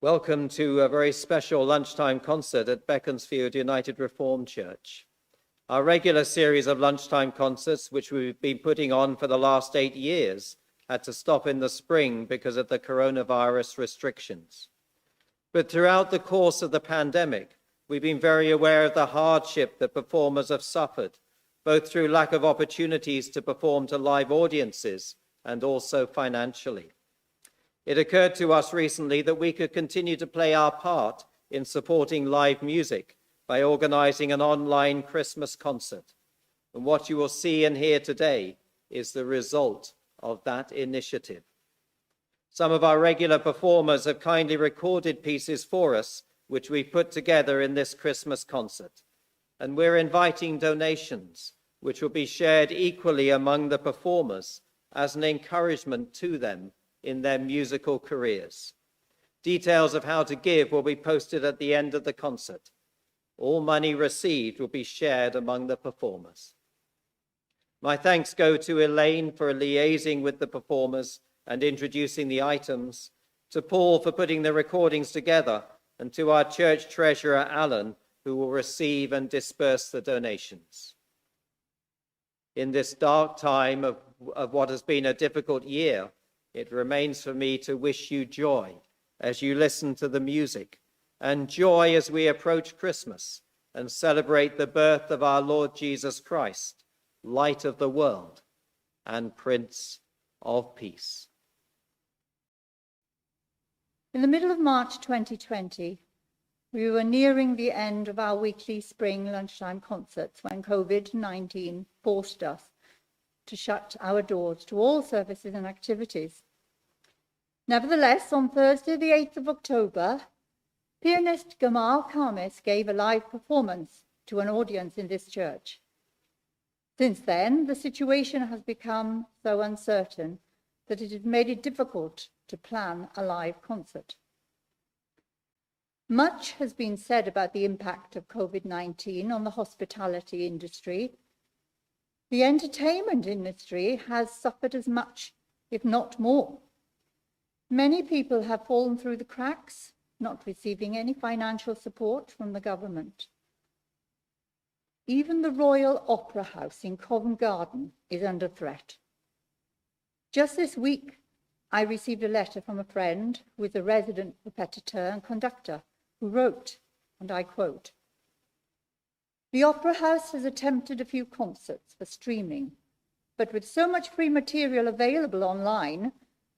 Welcome to a very special lunchtime concert at Beaconsfield United Reformed Church. Our regular series of lunchtime concerts, which we've been putting on for the last 8 years, had to stop in the spring because of the coronavirus restrictions. But throughout the course of the pandemic, we've been very aware of the hardship that performers have suffered, both through lack of opportunities to perform to live audiences and also financially. It occurred to us recently that we could continue to play our part in supporting live music by organizing an online Christmas concert. And what you will see and hear today is the result of that initiative. Some of our regular performers have kindly recorded pieces for us, which we put together in this Christmas concert. And we're inviting donations, which will be shared equally among the performers as an encouragement to them in their musical careers. Details of how to give will be posted at the end of the concert. All money received will be shared among the performers. My thanks go to Elaine for liaising with the performers and introducing the items, to Paul for putting the recordings together, and to our church treasurer, Alan, who will receive and disperse the donations. In this dark time of what has been a difficult year, it remains for me to wish you joy as you listen to the music, and joy as we approach Christmas and celebrate the birth of our Lord Jesus Christ, light of the world and Prince of Peace. In the middle of March 2020, we were nearing the end of our weekly spring lunchtime concerts when COVID-19 forced us to shut our doors to all services and activities. Nevertheless, on Thursday, the 8th of October, pianist Gamal Khamis gave a live performance to an audience in this church. Since then, the situation has become so uncertain that it has made it difficult to plan a live concert. Much has been said about the impact of COVID-19 on the hospitality industry. The entertainment industry has suffered as much, if not more. Many people have fallen through the cracks, not receiving any financial support from the government. Even the Royal Opera House in Covent Garden is under threat. Just this week, I received a letter from a friend who is a resident repetiteur and conductor, who wrote, and I quote, "The Opera House has attempted a few concerts for streaming, but with so much free material available online,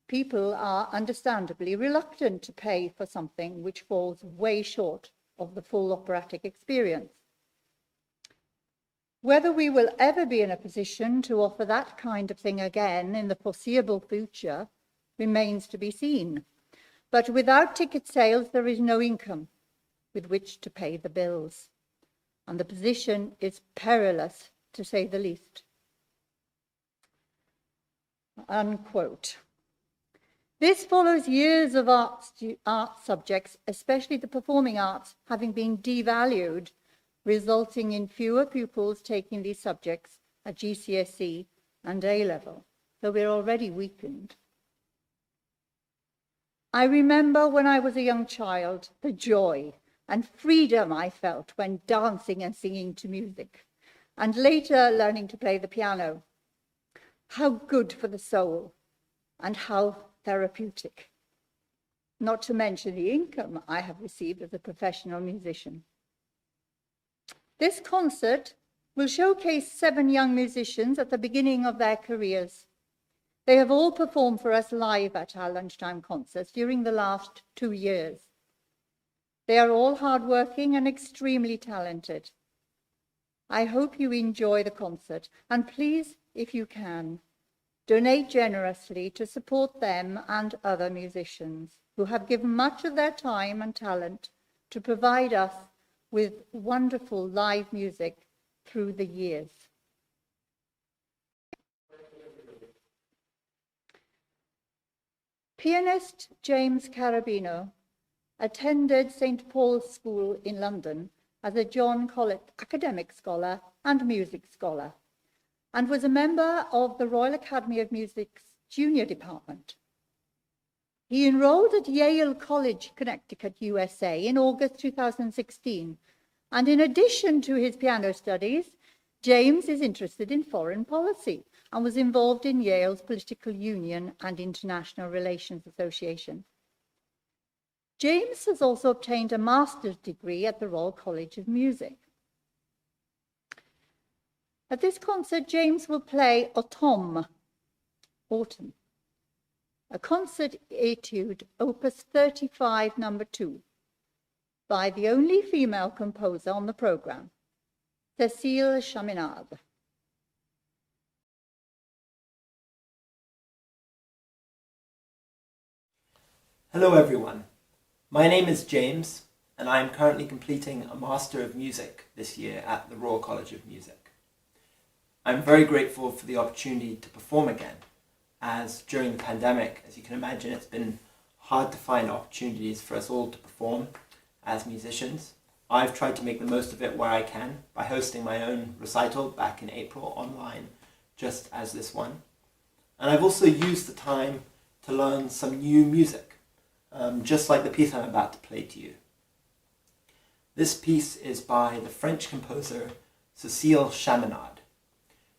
people are understandably reluctant to pay for something which falls way short of the full operatic experience. Whether we will ever be in a position to offer that kind of thing again in the foreseeable future remains to be seen. But without ticket sales, there is no income with which to pay the bills. And the position is perilous, to say the least." Unquote. This follows years of art subjects, especially the performing arts, having been devalued, resulting in fewer pupils taking these subjects at GCSE and A-level, so we're already weakened. I remember when I was a young child, the joy and freedom I felt when dancing and singing to music, and later learning to play the piano. How good for the soul, and how therapeutic. Not to mention the income I have received as a professional musician. This concert will showcase 7 young musicians at the beginning of their careers. They have all performed for us live at our lunchtime concerts during the last 2 years. They are all hardworking and extremely talented. I hope you enjoy the concert, and please, if you can, donate generously to support them and other musicians who have given much of their time and talent to provide us with wonderful live music through the years. Pianist James Carabino attended St. Paul's School in London as a John Collett academic scholar and music scholar, and was a member of the Royal Academy of Music's junior department. He enrolled at Yale College, Connecticut, USA in August 2016. And in addition to his piano studies, James is interested in foreign policy and was involved in Yale's Political Union and International Relations Association. James has also obtained a master's degree at the Royal College of Music. At this concert, James will play Autumn, a concert etude, opus 35, number 2, by the only female composer on the program, Cécile Chaminade. Hello everyone, my name is James and I am currently completing a Master of Music this year at the Royal College of Music. I'm very grateful for the opportunity to perform again, as during the pandemic, as you can imagine, it's been hard to find opportunities for us all to perform as musicians. I've tried to make the most of it where I can by hosting my own recital back in April online, just as this one. And I've also used the time to learn some new music, just like the piece I'm about to play to you. This piece is by the French composer Cécile Chaminade.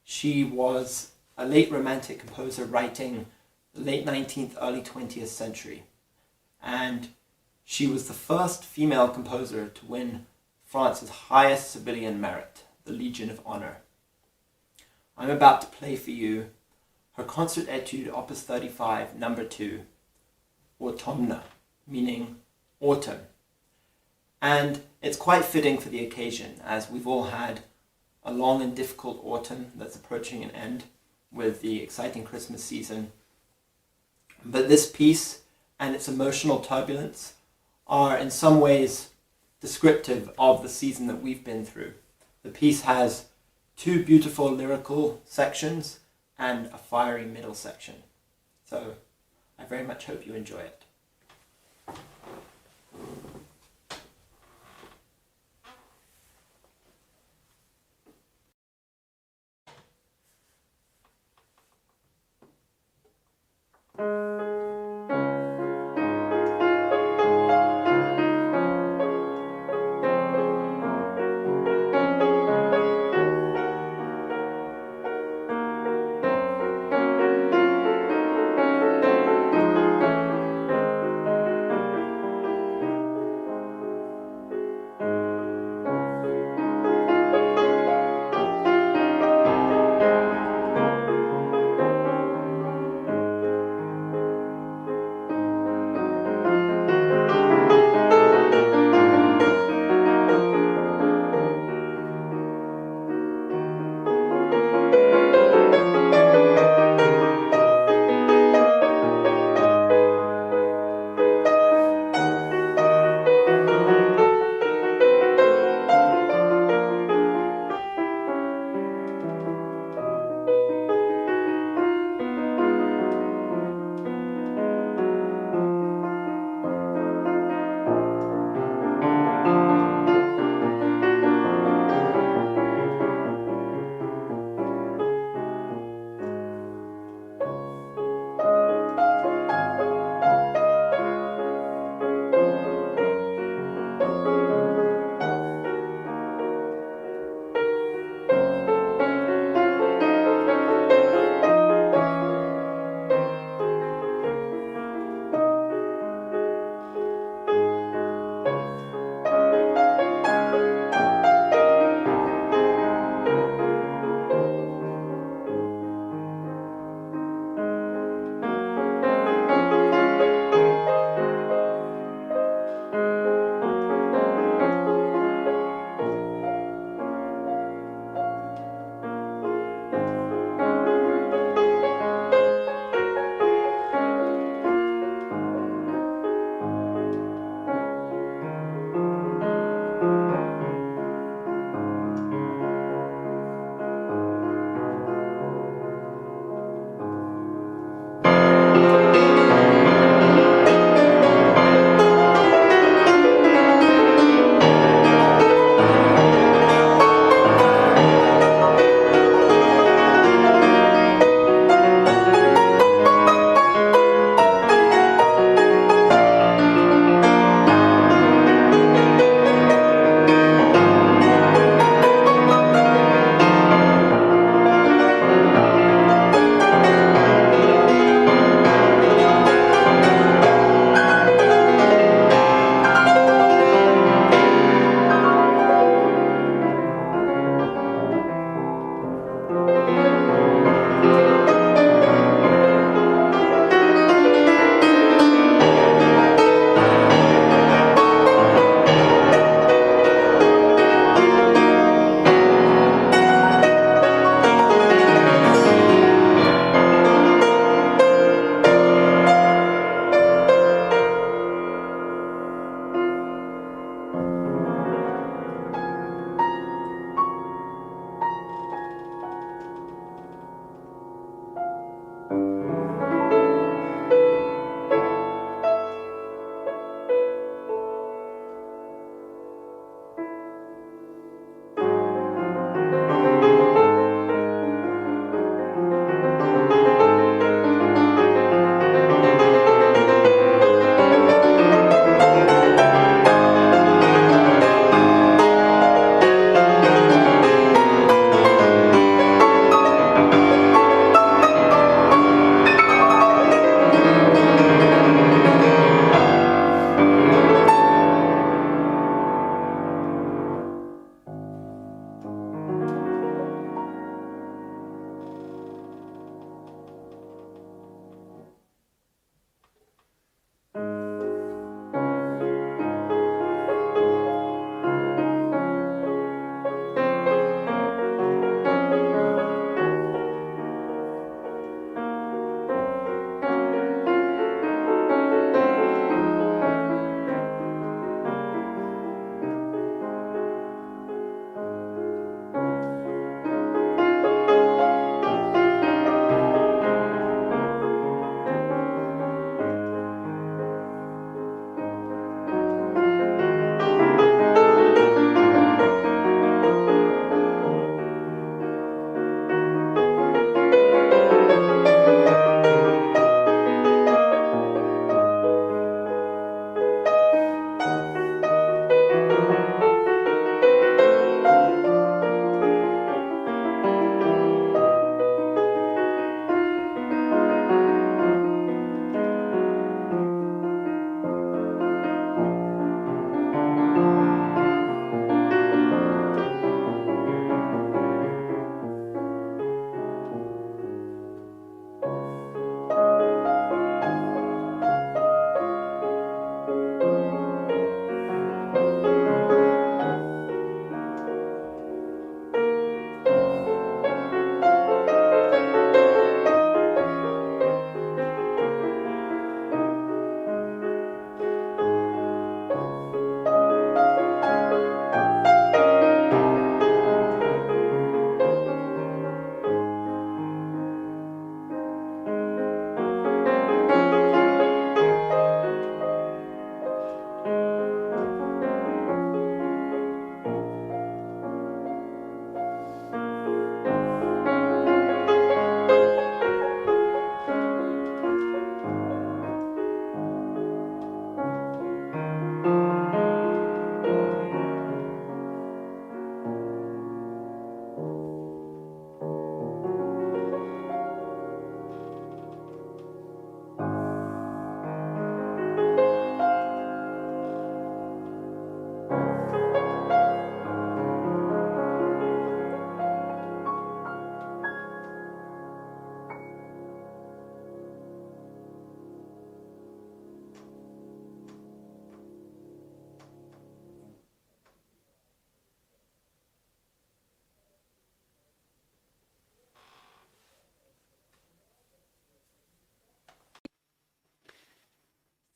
She was a late Romantic composer writing the late 19th, early 20th century. And she was the first female composer to win France's highest civilian merit, the Legion of Honor. I'm about to play for you her concert etude, opus 35, number 2, Autumne, meaning autumn. And it's quite fitting for the occasion, as we've all had a long and difficult autumn that's approaching an end with the exciting Christmas season. But this piece and its emotional turbulence are in some ways descriptive of the season that we've been through. The piece has 2 beautiful lyrical sections and a fiery middle section. So I very much hope you enjoy it.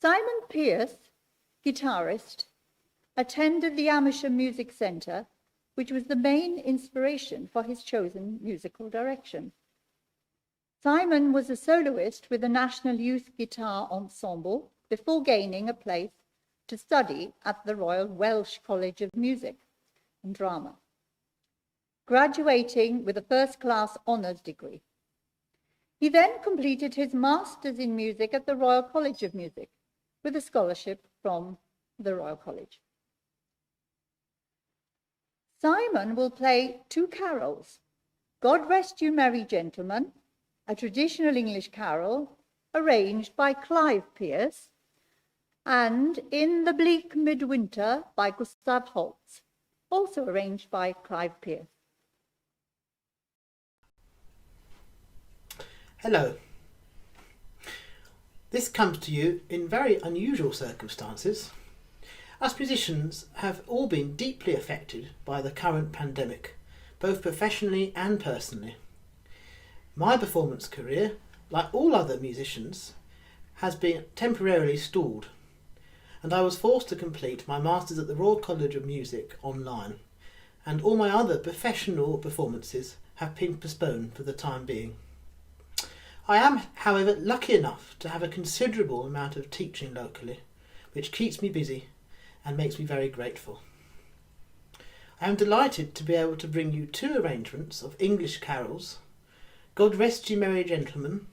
Simon Pearce, guitarist, attended the Amateur Music Centre, which was the main inspiration for his chosen musical direction. Simon was a soloist with the National Youth Guitar Ensemble before gaining a place to study at the Royal Welsh College of Music and Drama, graduating with a first-class honours degree. He then completed his Masters in Music at the Royal College of Music with a scholarship from the Royal College. Simon will play two carols, God Rest You Merry Gentlemen, a traditional English carol arranged by Clive Pearce, and In the Bleak Midwinter by Gustav Holst, also arranged by Clive Pearce. Hello. This comes to you in very unusual circumstances. Us musicians have all been deeply affected by the current pandemic, both professionally and personally. My performance career, like all other musicians, has been temporarily stalled, and I was forced to complete my Masters at the Royal College of Music online, and all my other professional performances have been postponed for the time being. I am, however, lucky enough to have a considerable amount of teaching locally, which keeps me busy and makes me very grateful. I am delighted to be able to bring you two arrangements of English carols, God Rest You Merry Gentlemen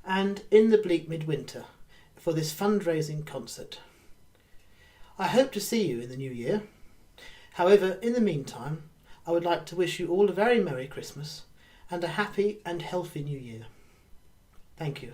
and In the Bleak Midwinter, for this fundraising concert. I hope to see you in the new year. However, in the meantime, I would like to wish you all a very Merry Christmas and a happy and healthy new year. Thank you.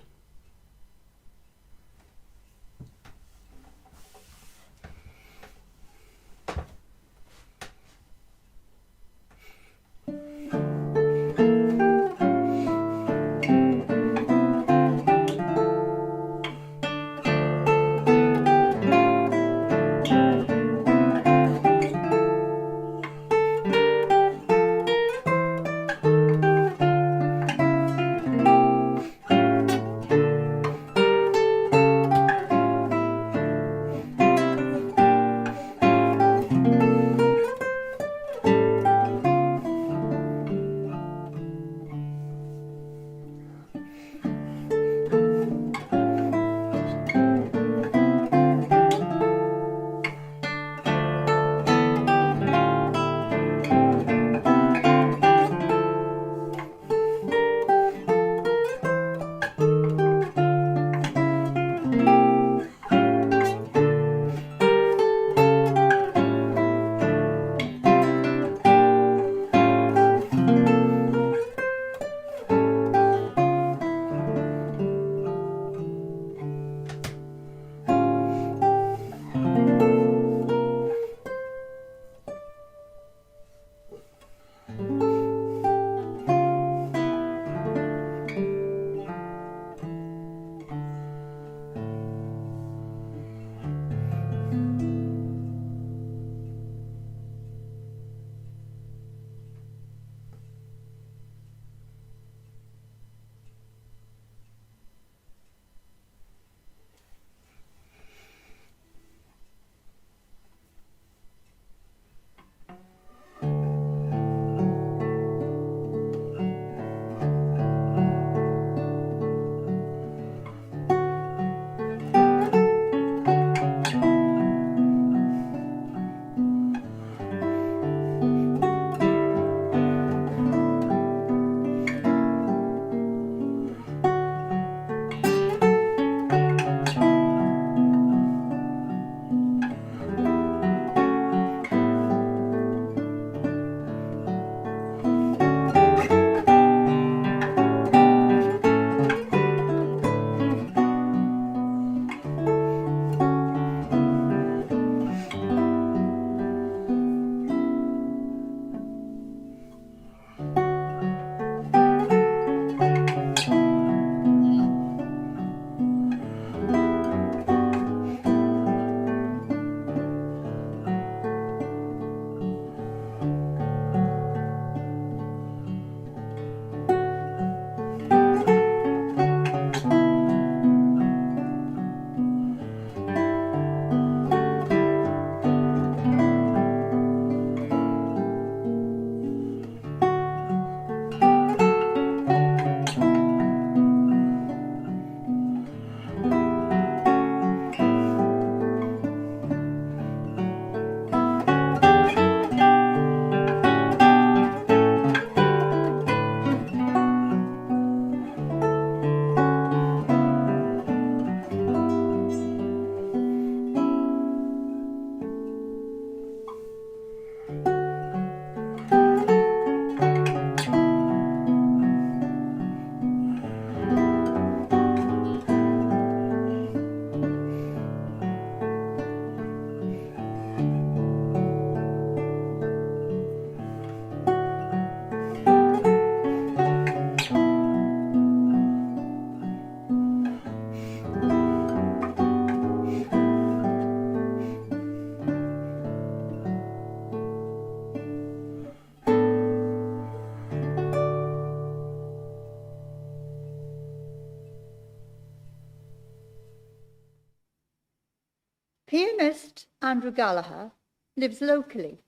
pianist Andrew Gallaher lives locally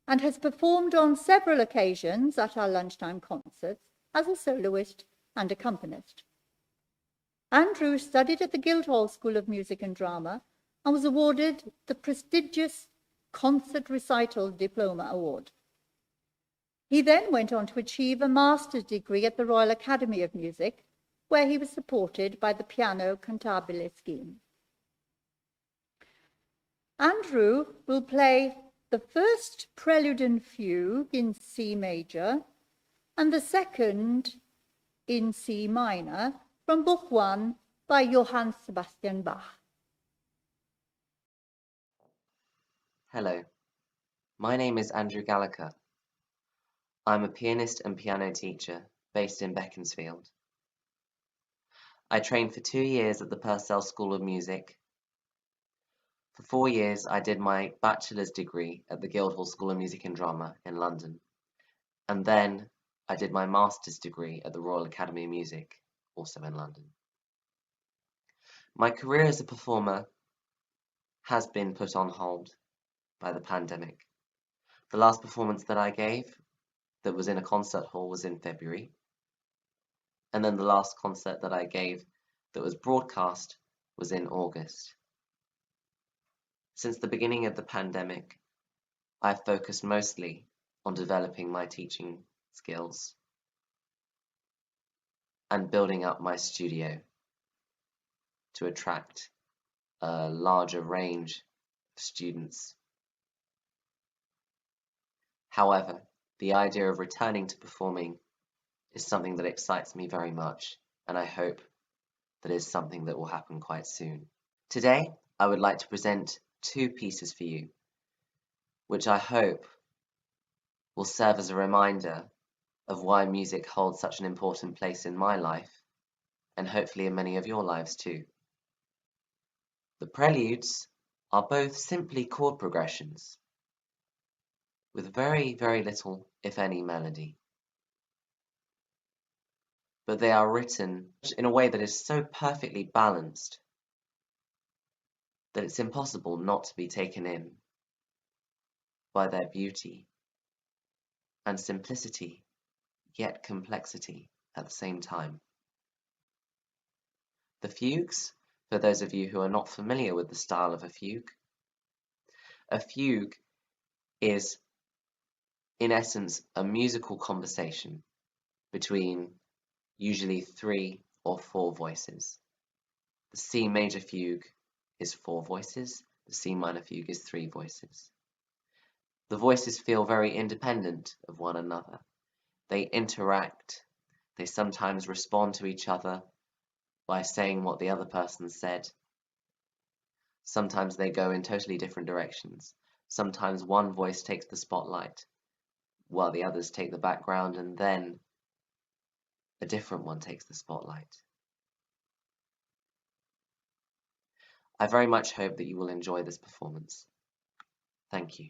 and has performed on several occasions at our lunchtime concerts as a soloist and accompanist. Andrew studied at the Guildhall School of Music and Drama and was awarded the prestigious Concert Recital Diploma Award. He then went on to achieve a master's degree at the Royal Academy of Music, where he was supported by the Piano Cantabile scheme. Andrew will play the first prelude and fugue in C major and the second in C minor from Book 1 by Johann Sebastian Bach. Hello, my name is Andrew Gallaher. I'm a pianist and piano teacher based in Beaconsfield. I trained for 2 years at the Purcell School of Music. For 4 years, I did my bachelor's degree at the Guildhall School of Music and Drama in London. And then I did my master's degree at the Royal Academy of Music, also in London. My career as a performer has been put on hold by the pandemic. The last performance that I gave that was in a concert hall was in February. And then the last concert that I gave that was broadcast was in August. Since the beginning of the pandemic, I've focused mostly on developing my teaching skills and building up my studio to attract a larger range of students. However, the idea of returning to performing is something that excites me very much, and I hope that is something that will happen quite soon. Today, I would like to present 2 pieces for you, which I hope will serve as a reminder of why music holds such an important place in my life, and hopefully in many of your lives too. The preludes are both simply chord progressions, with very, very little, if any, melody. But they are written in a way that is so perfectly balanced that it's impossible not to be taken in by their beauty and simplicity, yet complexity at the same time. The fugues, for those of you who are not familiar with the style of a fugue is, in essence, a musical conversation between usually 3 or 4 voices. The C major fugue is 4 voices, the C minor fugue is 3 voices. The voices feel very independent of one another. They interact. They sometimes respond to each other by saying what the other person said. Sometimes they go in totally different directions. Sometimes one voice takes the spotlight while the others take the background, and then a different one takes the spotlight. I very much hope that you will enjoy this performance. Thank you.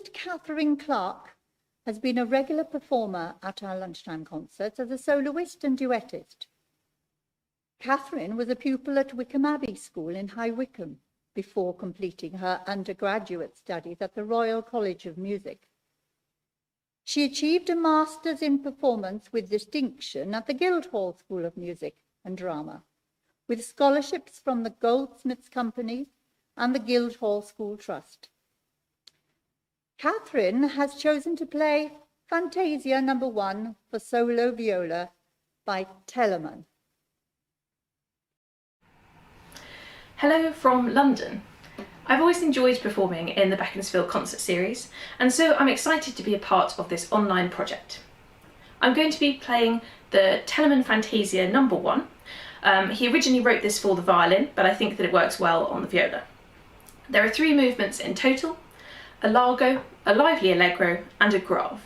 soloist Katherine has been a regular performer at our lunchtime concerts as a soloist and duettist. Katherine was a pupil at Wycombe Abbey School in High Wycombe before completing her undergraduate studies at the Royal College of Music. She achieved a Master's in Performance with distinction at the Guildhall School of Music and Drama, with scholarships from the Goldsmiths Company and the Guildhall School Trust. Katherine has chosen to play Fantasia No. 1 for solo viola by Telemann. Hello from London. I've always enjoyed performing in the Beaconsfield Concert series, and so I'm excited to be a part of this online project. I'm going to be playing the Telemann Fantasia No. 1. He originally wrote this for the violin, but I think that it works well on the viola. There are 3 movements in total: a largo, a lively allegro, and a grave.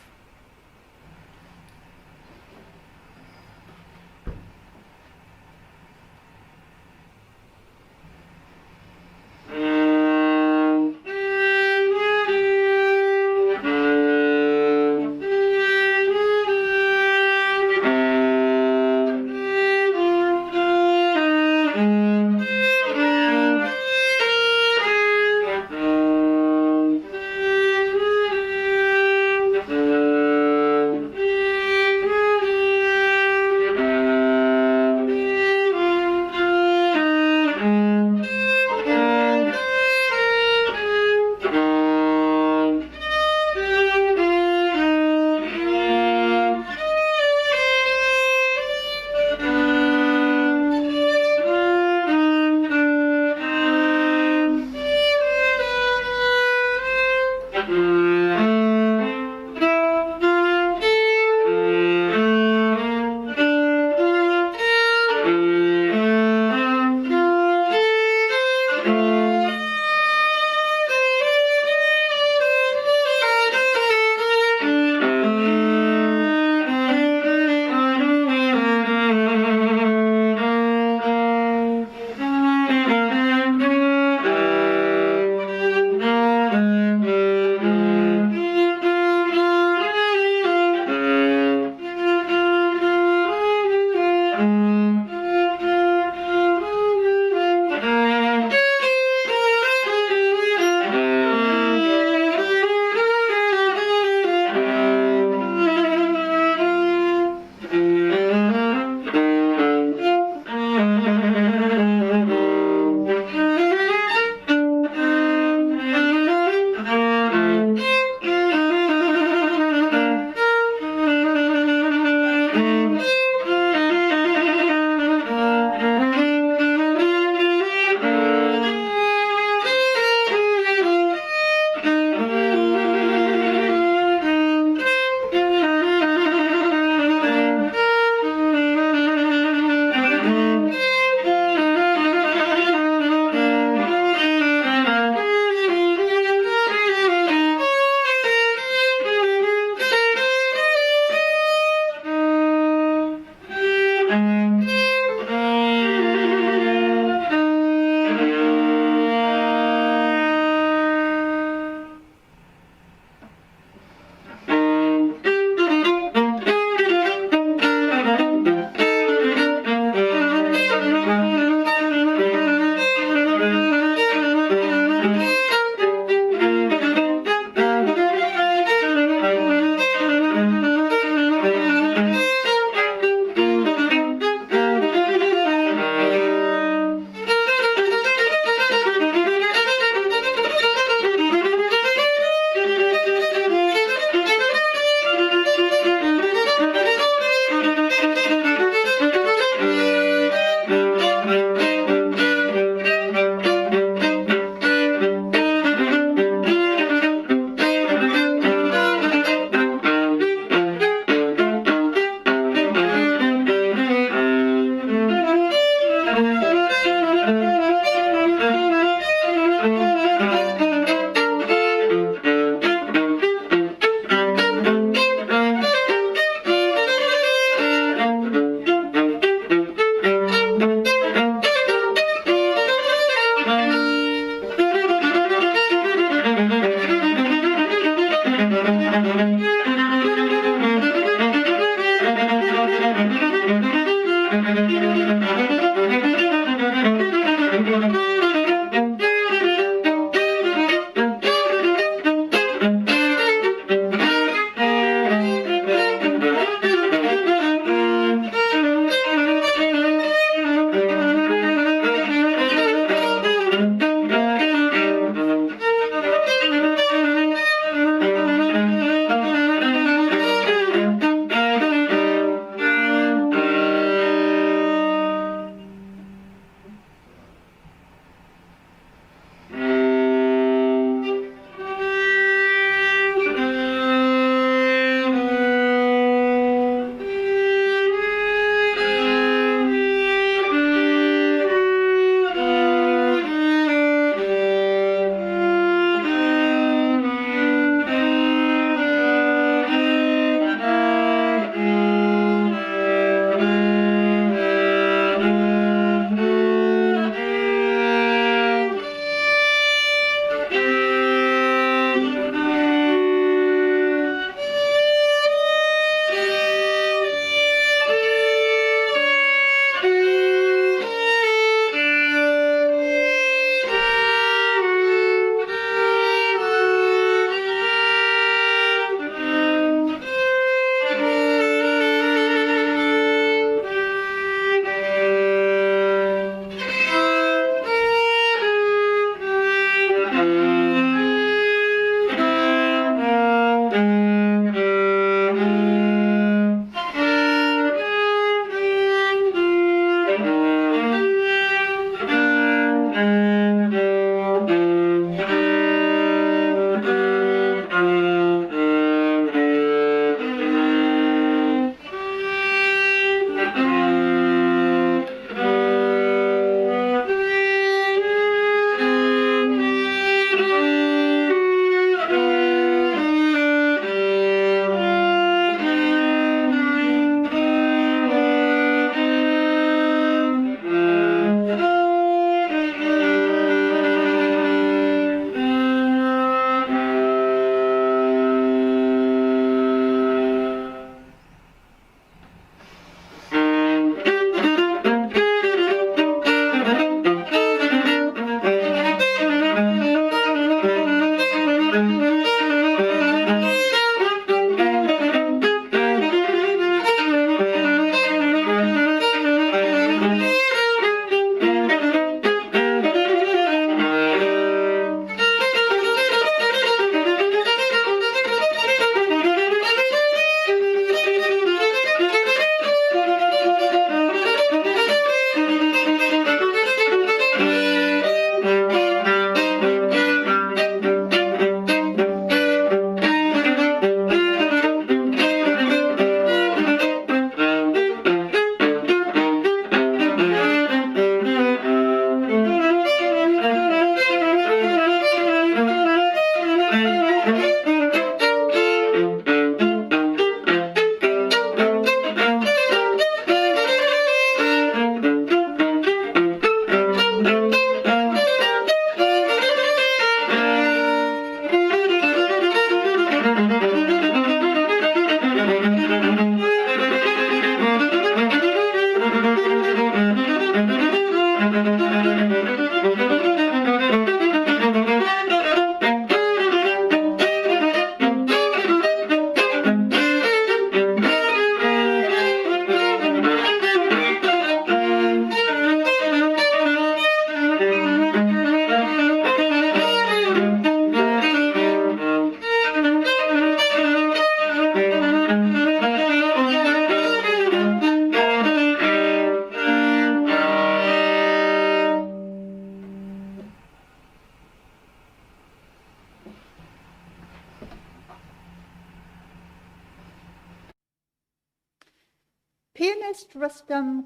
Pianist Rustam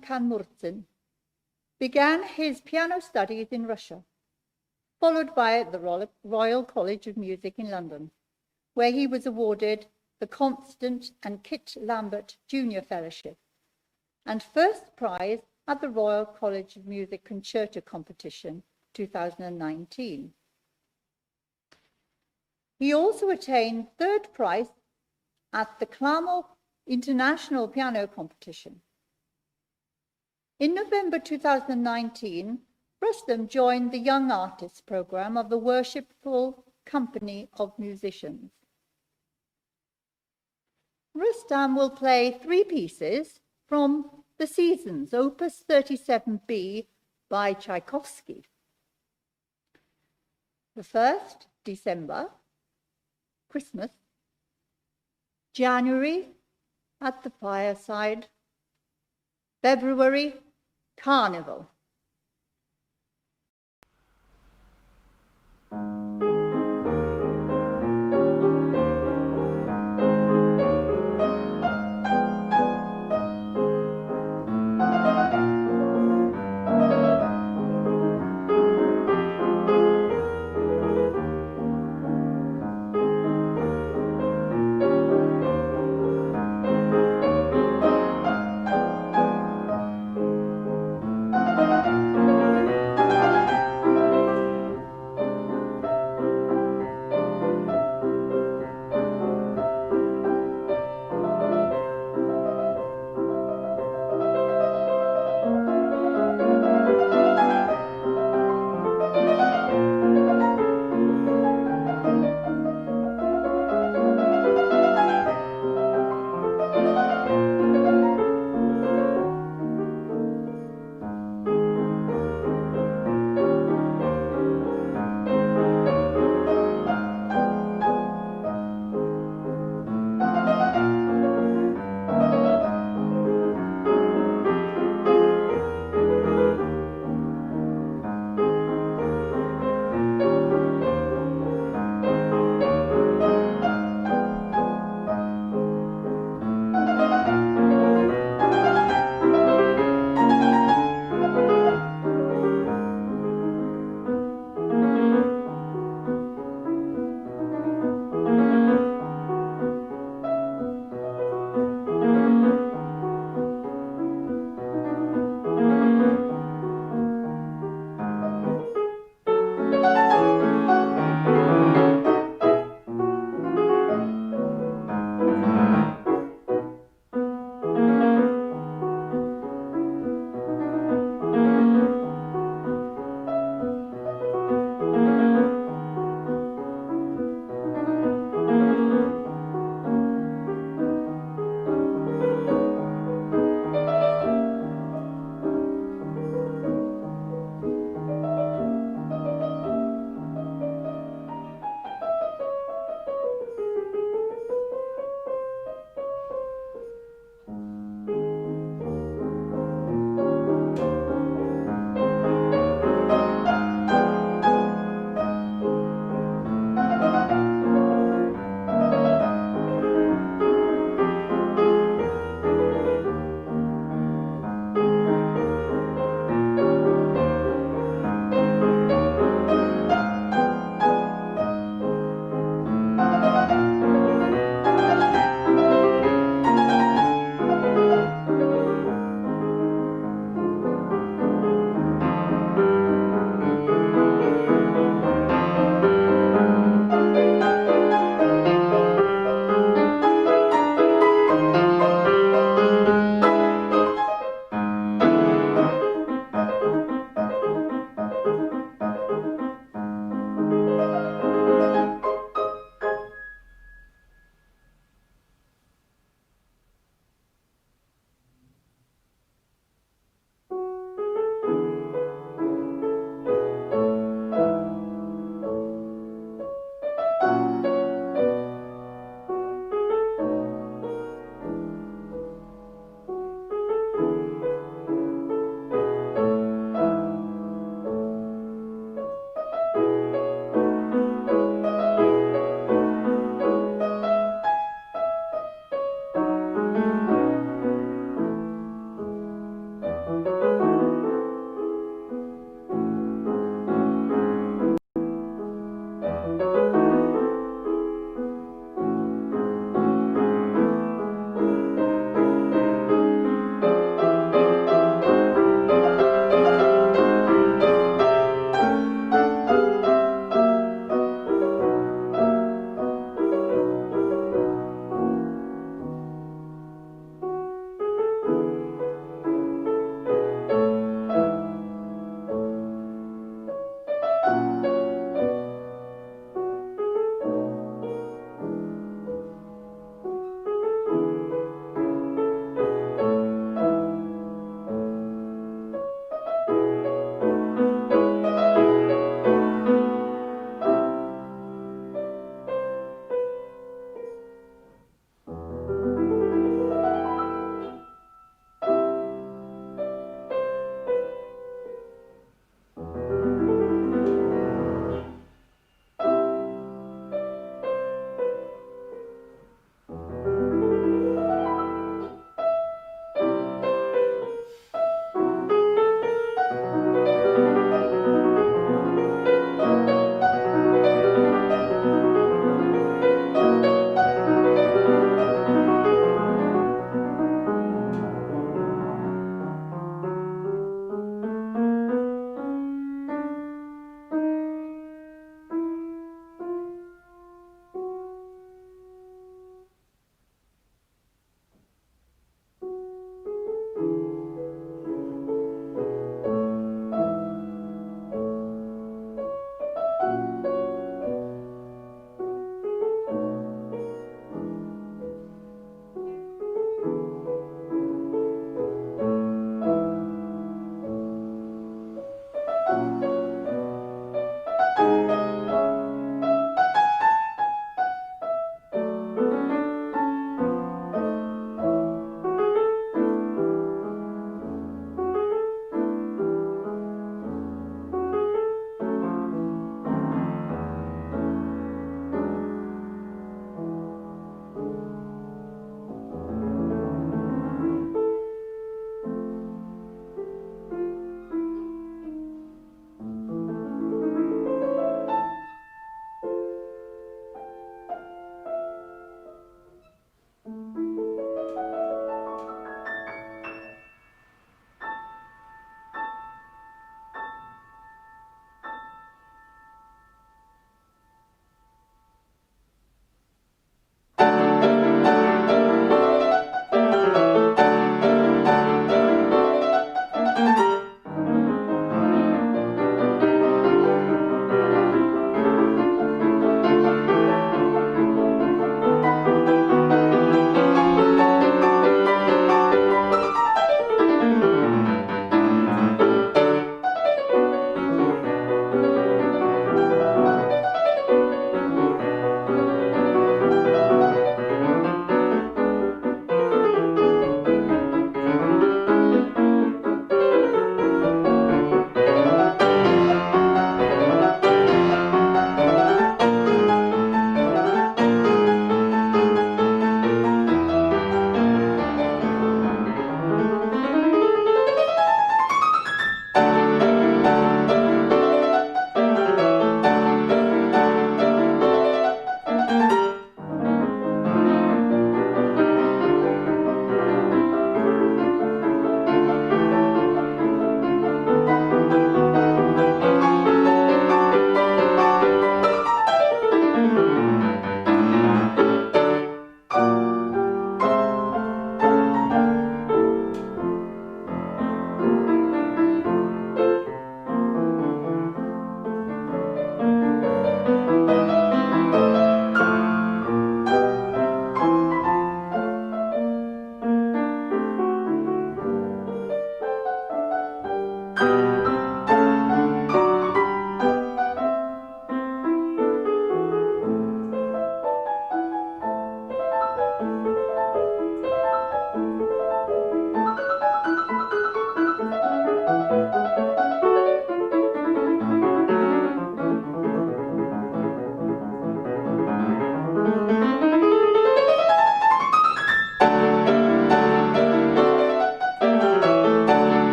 began his piano studies in Russia, followed by the Royal College of Music in London, where he was awarded the Constant and Kit Lambert Junior Fellowship and first prize at the Royal College of Music Concerto Competition 2019. He also attained third prize at the Clermont International Piano Competition. In November 2019, Rustam joined the Young Artists Programme of the Worshipful Company of Musicians. Rustam will play 3 pieces from The Seasons, Opus 37B by Tchaikovsky. The first, December, Christmas. January, At the Fireside. February, Carnival.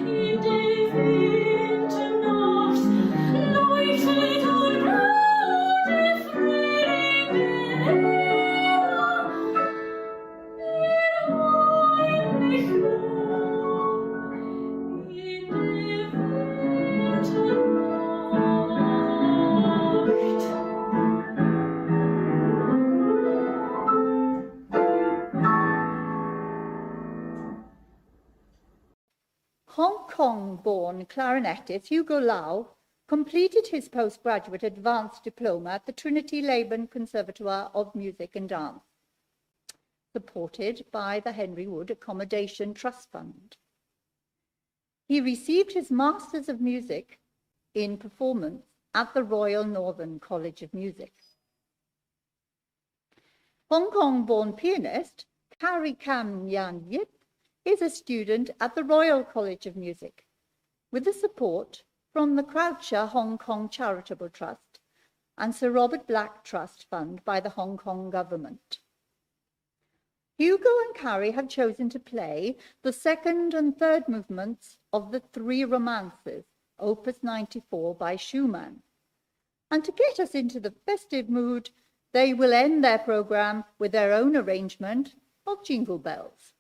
In der Winternacht leuchtet Kong-born clarinetist Hugo Lau completed his postgraduate advanced diploma at the Trinity Laban Conservatoire of Music and Dance, supported by the Henry Wood Accommodation Trust Fund. He received his Masters of Music in Performance at the Royal Northern College of Music. Hong Kong-born pianist Carrie Kam Yan Yip is a student at the Royal College of Music, with the support from the Croucher Hong Kong Charitable Trust and Sir Robert Black Trust Fund by the Hong Kong government. Hugo and Carrie have chosen to play the second and third movements of the Three Romances, Opus 94 by Schumann. And to get us into the festive mood, they will end their programme with their own arrangement of Jingle Bells.